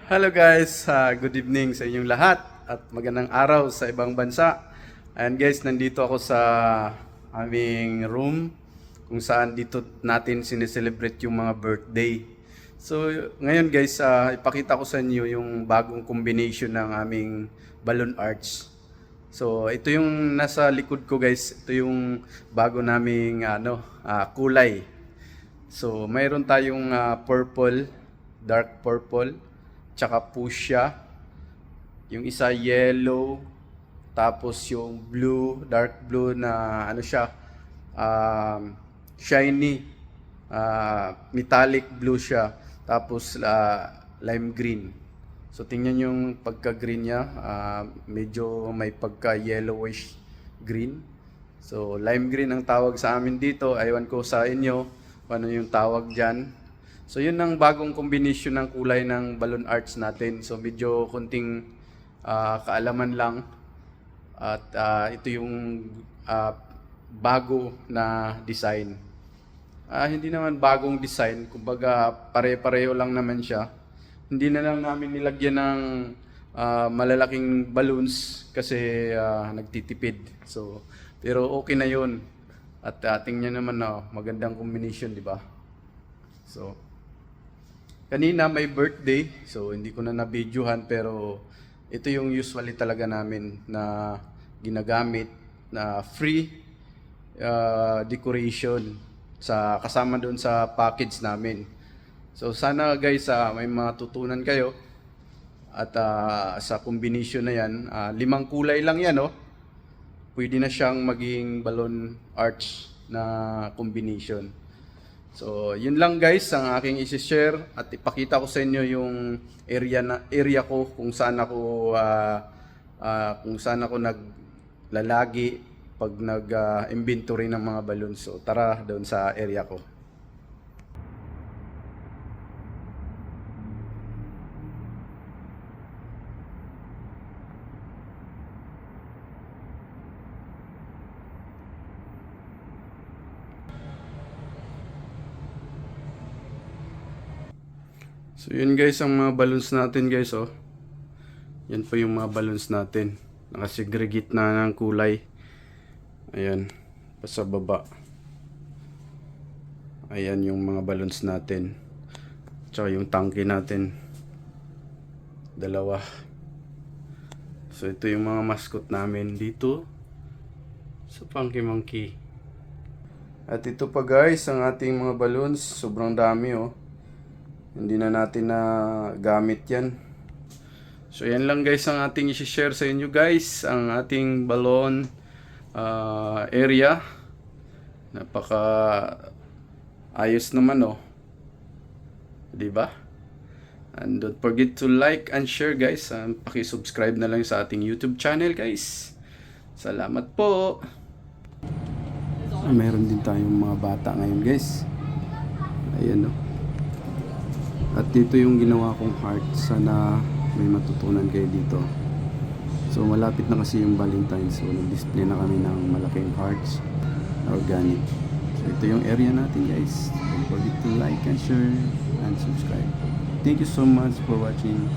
Hello guys, good evening sa inyong lahat at magandang araw sa ibang bansa. Ayan guys, nandito ako sa aming room kung saan dito natin sineselebrate yung mga birthday. So ngayon guys, ipakita ko sa inyo yung bagong combination ng aming balloon arch. So ito yung nasa likod ko guys, ito yung bago naming kulay. So mayroon tayong purple, dark purple, tsaka fuchsia, yung isa yellow, tapos yung blue, dark blue na shiny, metallic blue siya, tapos lime green. So tingnan yung pagka-green niya, medyo may pagka-yellowish green. So lime green ang tawag sa amin dito, aywan ko sa inyo kung ano yung tawag dyan. So yun ang bagong combination ng kulay ng balloon arch natin. So medyo konting kaalaman lang at ito yung bago na design. Hindi naman bagong design, kumbaga pare-pareho lang naman siya. Hindi na lang namin nilagyan ng malalaking balloons kasi nagtitipid. So pero okay na yun. At tingnan naman na magandang combination, di ba? So kanina may birthday, so hindi ko na na-videohan pero ito yung usually talaga namin na ginagamit na free decoration sa kasama doon sa package namin. So sana guys may matutunan kayo at sa combination na yan, 5 kulay lang yan, oh. Pwede na siyang maging balloon arch na combination. So, yun lang guys ang aking i-share at ipakita ko sa inyo yung area ko kung saan ako naglalagi pag nag-inventory ng mga balloons. So, tara doon sa area ko. So yun guys ang mga balloons natin guys, oh. Yan po yung mga balloons natin. Nakasegregate na ng kulay. Ayan, pa sa baba. Ayan yung mga balloons natin. Tsaka yung tangke natin. Dalawa. So ito yung mga mascot namin dito sa Funky Monkey. At ito pa guys ang ating mga balloons. Sobrang dami, oh. Hindi na natin na gamit yan. So yan lang guys ang ating i-share sa inyo guys. Ang ating balloon area. Napaka ayos naman, oh. Diba? And don't forget to like and share guys. Paki-subscribe na lang sa ating YouTube channel guys. Salamat po. Meron din tayong mga bata ngayon guys. Ayan, oh. At dito yung ginawa kong heart. Sana may matutunan kayo dito. So malapit na kasi yung Valentine's. So nag-display na kami ng malaking hearts. Organic. So ito yung area natin guys. Don't forget to like and share and subscribe. Thank you so much for watching.